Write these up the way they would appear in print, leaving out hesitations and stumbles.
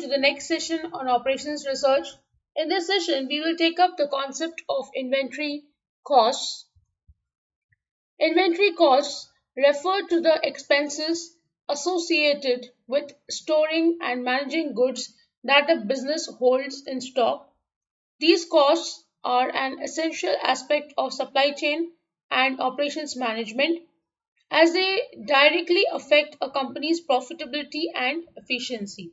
to the next session on operations research. In this session, we will take up the concept of inventory costs. Inventory costs refer to the expenses associated with storing and managing goods that a business holds in stock. These costs are an essential aspect of supply chain and operations management as they directly affect a company's profitability and efficiency.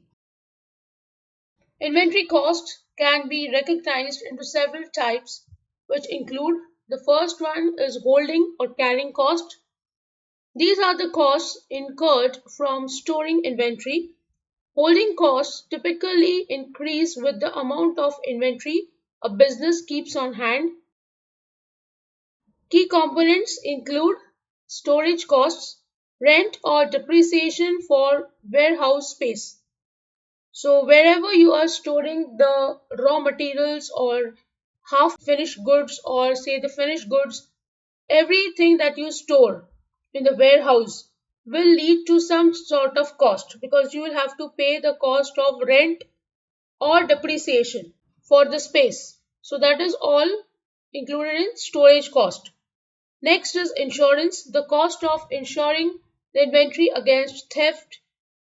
Inventory cost can be recognized into several types, which include the first one is holding or carrying cost. These are the costs incurred from storing inventory. Holding costs typically increase with the amount of inventory a business keeps on hand. Key components include storage costs, rent or depreciation for warehouse space. So wherever you are storing the raw materials or half finished goods or say the finished goods, everything that you store in the warehouse will lead to some sort of cost because you will have to pay the cost of rent or depreciation for the space. So that is all included in storage cost. Next is insurance, the cost of insuring the inventory against theft,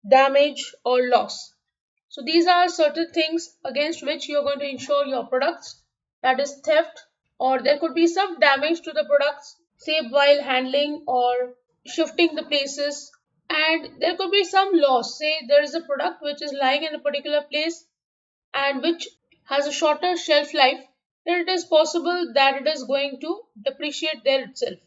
damage or loss. So these are certain things against which you're going to insure your products, that is theft, or there could be some damage to the products, say while handling or shifting the places, and there could be some loss, say there is a product which is lying in a particular place and which has a shorter shelf life, then it is possible that it is going to depreciate there itself.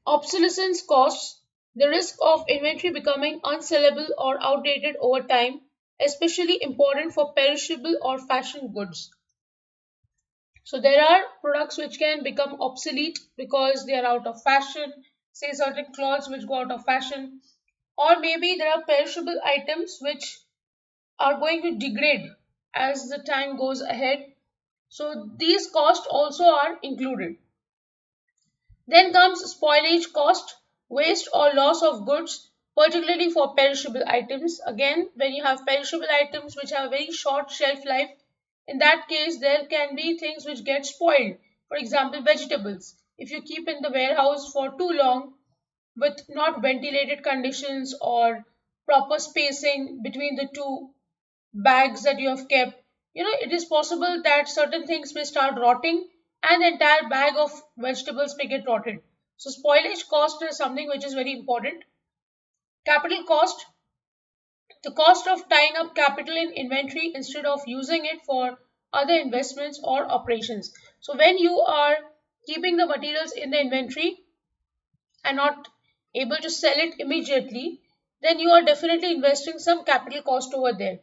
Obsolescence costs, the risk of inventory becoming unsellable or outdated over time, especially important for perishable or fashion goods. So there are products which can become obsolete because they are out of fashion, say certain clothes which go out of fashion, or maybe there are perishable items which are going to degrade as the time goes ahead. So these costs also are included. Then comes spoilage cost, waste or loss of goods, particularly for perishable items. Again, when you have perishable items which have a very short shelf life, in that case, there can be things which get spoiled. For example, vegetables. If you keep in the warehouse for too long with not ventilated conditions or proper spacing between the two bags that you have kept, it is possible that certain things may start rotting and the entire bag of vegetables may get rotted. So spoilage cost is something which is very important. Capital cost, the cost of tying up capital in inventory instead of using it for other investments or operations. So when you are keeping the materials in the inventory and not able to sell it immediately, then you are definitely investing some capital cost over there.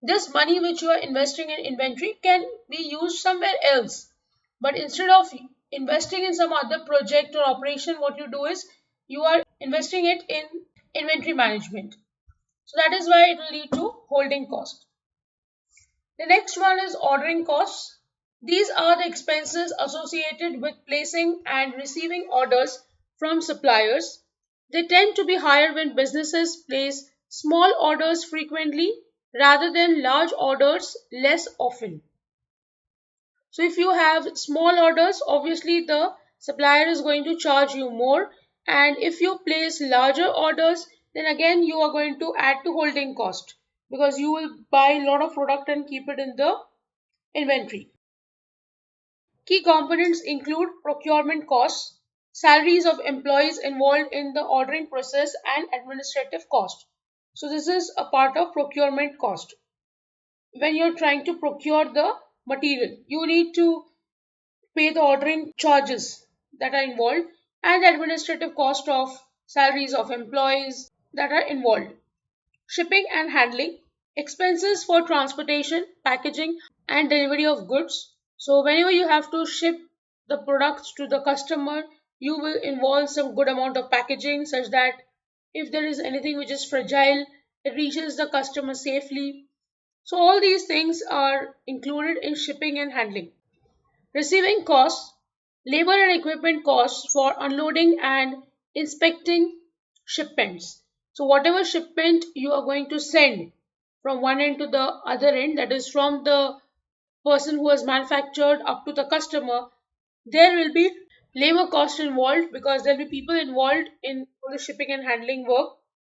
This money which you are investing in inventory can be used somewhere else. But instead of investing in some other project or operation, what you do is you are investing it in inventory management. So that is why it will lead to holding cost. The next one is ordering costs. These are the expenses associated with placing and receiving orders from suppliers. They tend to be higher when businesses place small orders frequently rather than large orders less often. So if you have small orders, obviously the supplier is going to charge you more, and if you place larger orders, then again you are going to add to holding cost because you will buy a lot of product and keep it in the inventory. Key components include procurement costs, salaries of employees involved in the ordering process, and administrative cost. So this is a part of procurement cost. When you're trying to procure the material, you need to pay the ordering charges that are involved and the administrative cost of salaries of employees that are involved. Shipping and handling, expenses for transportation, packaging, and delivery of goods. So whenever you have to ship the products to the customer, you will involve some good amount of packaging such that if there is anything which is fragile, it reaches the customer safely. So all these things are included in shipping and handling. Receiving costs, labor and equipment costs for unloading and inspecting shipments. So whatever shipment you are going to send, from one end to the other end, that is from the person who has manufactured up to the customer, there will be labor cost involved because there will be people involved in all the shipping and handling work.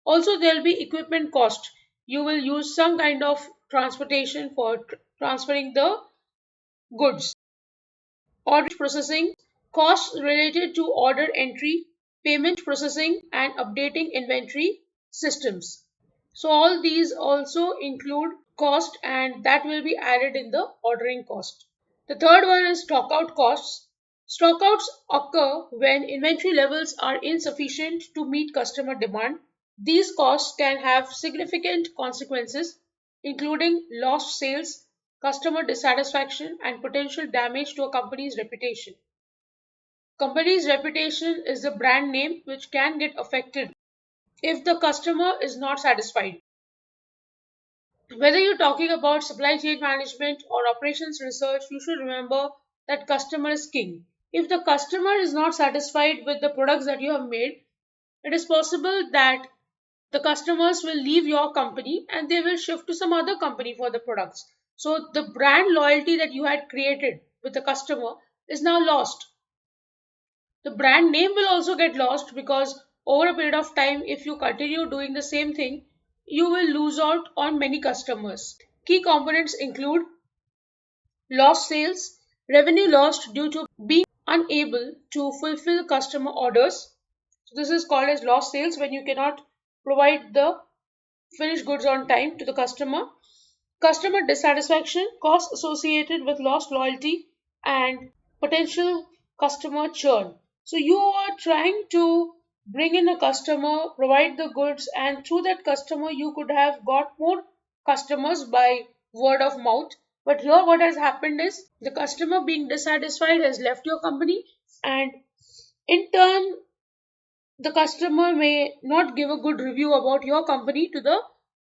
Also, there will be equipment cost. You will use some kind of transportation for transferring the goods. Order processing, costs related to order entry, payment processing, and updating inventory systems. So, all these also include cost, and that will be added in the ordering cost. The third one is stockout costs. Stockouts occur when inventory levels are insufficient to meet customer demand. These costs can have significant consequences, including lost sales, customer dissatisfaction, and potential damage to a company's reputation. Company's reputation is the brand name which can get affected if the customer is not satisfied. Whether you're talking about supply chain management or operations research, you should remember that customer is king. If the customer is not satisfied with the products that you have made, it is possible that the customers will leave your company and they will shift to some other company for the products. So the brand loyalty that you had created with the customer is now lost. The brand name will also get lost because over a period of time, if you continue doing the same thing, you will lose out on many customers. Key components include lost sales, revenue lost due to being unable to fulfill customer orders. So this is called as lost sales when you cannot provide the finished goods on time to the customer. Customer dissatisfaction, costs associated with lost loyalty, and potential customer churn. So you are trying to bring in a customer, provide the goods, and through that customer, you could have got more customers by word of mouth. But here, what has happened is the customer being dissatisfied has left your company, and in turn, the customer may not give a good review about your company to the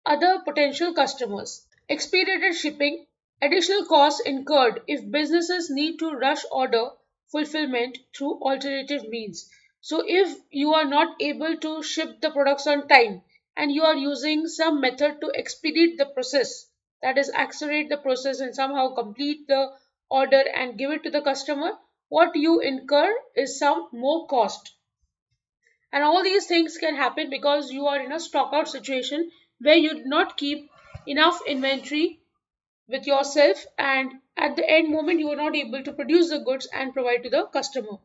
other potential customers. Expedited shipping, additional costs incurred if businesses need to rush order fulfillment through alternative means. So, if you are not able to ship the products on time and you are using some method to expedite the process, that is, accelerate the process and somehow complete the order and give it to the customer, what you incur is some more cost. And all these things can happen because you are in a stockout situation where you did not keep enough inventory with yourself, and at the end moment you are not able to produce the goods and provide to the customer.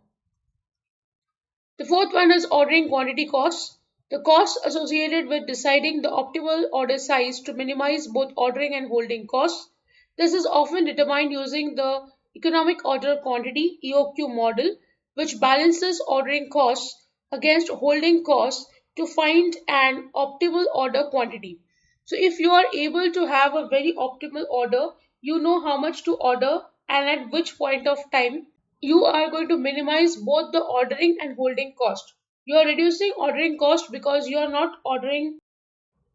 The fourth one is ordering quantity costs. The costs associated with deciding the optimal order size to minimize both ordering and holding costs. This is often determined using the economic order quantity EOQ model, which balances ordering costs against holding costs to find an optimal order quantity. So if you are able to have a very optimal order, you know how much to order and at which point of time you are going to minimize both the ordering and holding cost. You are reducing ordering cost because you are not ordering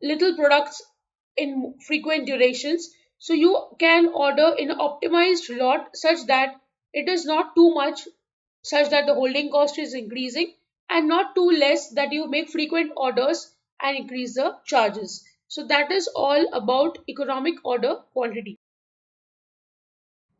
little products in frequent durations. So you can order in an optimized lot such that it is not too much, such that the holding cost is increasing, and not too less that you make frequent orders and increase the charges. So that is all about economic order quantity.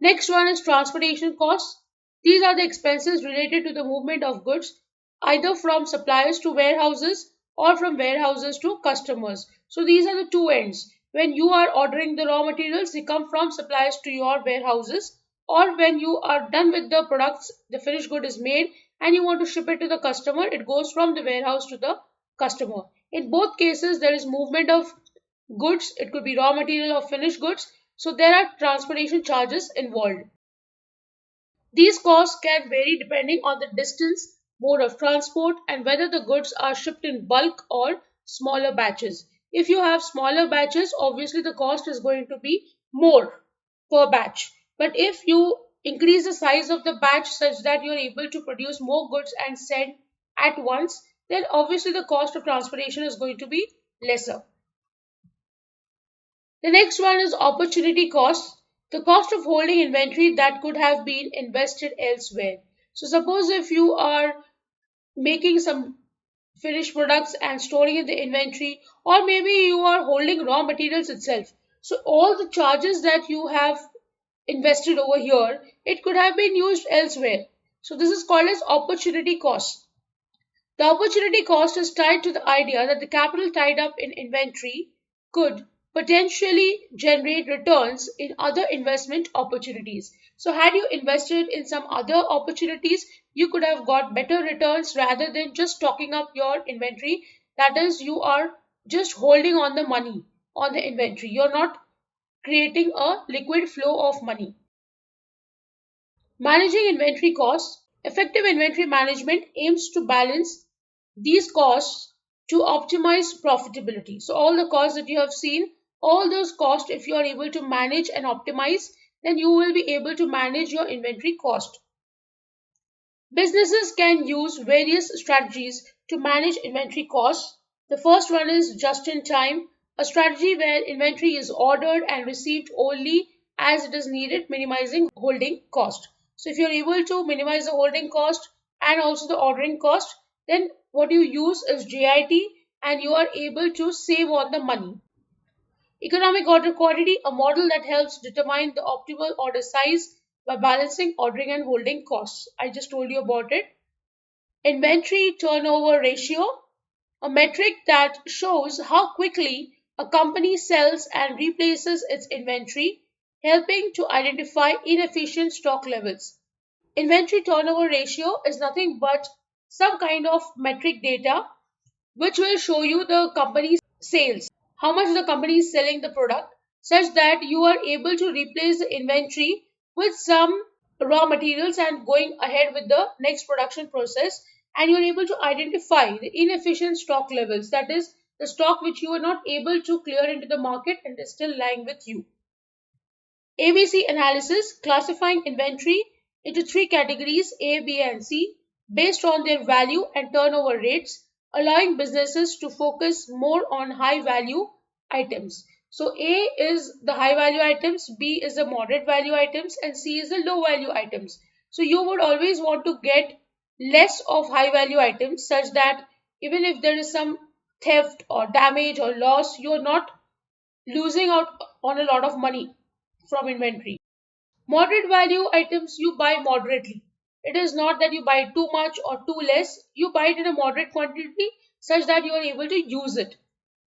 Next one is transportation costs. These are the expenses related to the movement of goods either from suppliers to warehouses or from warehouses to customers. So these are the two ends. When you are ordering the raw materials, they come from suppliers to your warehouses, or when you are done with the products, the finished good is made and you want to ship it to the customer, it goes from the warehouse to the customer. In both cases, there is movement of goods. It could be raw material or finished goods. So there are transportation charges involved. These costs can vary depending on the distance, mode of transport, and whether the goods are shipped in bulk or smaller batches. If you have smaller batches, obviously the cost is going to be more per batch. But if you increase the size of the batch such that you are able to produce more goods and send at once, then obviously the cost of transportation is going to be lesser. The next one is opportunity cost, the cost of holding inventory that could have been invested elsewhere. So, suppose if you are making some finished products and storing in the inventory, or maybe you are holding raw materials itself. So all the charges that you have invested over here, it could have been used elsewhere. So this is called as opportunity cost. The opportunity cost is tied to the idea that the capital tied up in inventory could potentially generate returns in other investment opportunities. So, had you invested in some other opportunities, you could have got better returns rather than just stocking up your inventory. That is, you are just holding on the money on the inventory. You're not creating a liquid flow of money. Managing inventory costs. Effective inventory management aims to balance these costs to optimize profitability. So, all the costs that you have seen, all those costs, if you are able to manage and optimize, then you will be able to manage your inventory cost. Businesses can use various strategies to manage inventory costs. The first one is just in time, a strategy where inventory is ordered and received only as it is needed, minimizing holding cost. So, if you're able to minimize the holding cost and also the ordering cost, then what you use is JIT and you are able to save on the money. Economic order quantity, a model that helps determine the optimal order size by balancing ordering and holding costs. I just told you about it. Inventory turnover ratio, a metric that shows how quickly a company sells and replaces its inventory, helping to identify inefficient stock levels. Inventory turnover ratio is nothing but some kind of metric data which will show you the company's sales, how much the company is selling the product, such that you are able to replace the inventory with some raw materials and going ahead with the next production process, and you're able to identify the inefficient stock levels, that is the stock which you are not able to clear into the market and is still lying with you. ABC analysis, classifying inventory into three categories A, B, and C based on their value and turnover rates, allowing businesses to focus more on high value items. So A is the high value items, B is the moderate value items, and C is the low value items. So you would always want to get less of high value items such that even if there is some theft or damage or loss, you're not losing out on a lot of money from inventory. Moderate value items you buy moderately. It is not that you buy too much or too less, you buy it in a moderate quantity such that you are able to use it.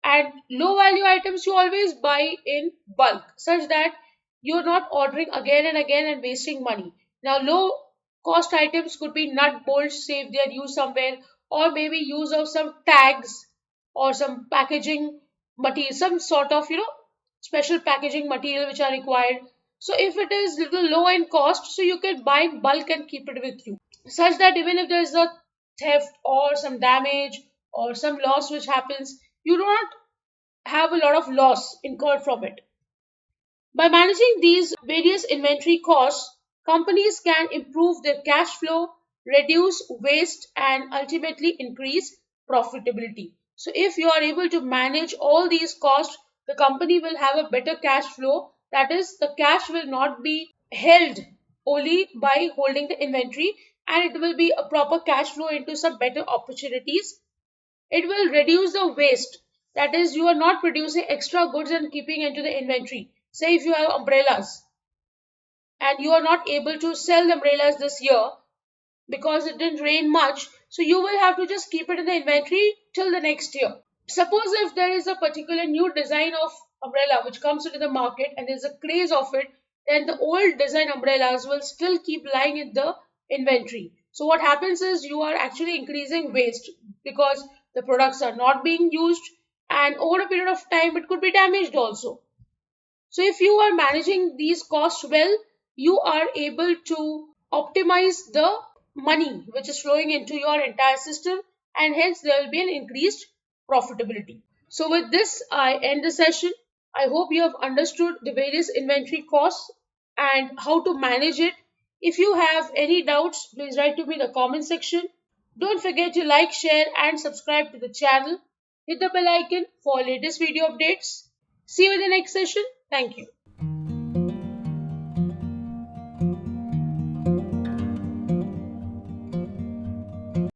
And low value items you always buy in bulk such that you're not ordering again and again and wasting money. Now, low cost items could be nut bolts, say if they are used somewhere, or maybe use of some tags or some packaging material, some sort of special packaging material which are required. So if it is little low in cost, so you can buy in bulk and keep it with you, such that even if there is a theft or some damage or some loss which happens, you do not have a lot of loss incurred from it. By managing these various inventory costs, companies can improve their cash flow, reduce waste, and ultimately increase profitability. So, if you are able to manage all these costs, the company will have a better cash flow. That is, the cash will not be held only by holding the inventory, and it will be a proper cash flow into some better opportunities. It will reduce the waste. That is, you are not producing extra goods and keeping into the inventory. Say if you have umbrellas and you are not able to sell the umbrellas this year because it didn't rain much, so you will have to just keep it in the inventory till the next year. Suppose if there is a particular new design of umbrella which comes into the market and there's a craze of it, then the old design umbrellas will still keep lying in the inventory. So what happens is you are actually increasing waste because the products are not being used, and over a period of time it could be damaged also. So if you are managing these costs well, you are able to optimize the money which is flowing into your entire system, and hence there will be an increased profitability. So with this, I end the session. I hope you have understood the various inventory costs and how to manage it. If you have any doubts, please write to me in the comment section. Don't forget to like, share and subscribe to the channel. Hit the bell icon for latest video updates. See you in the next session. Thank you.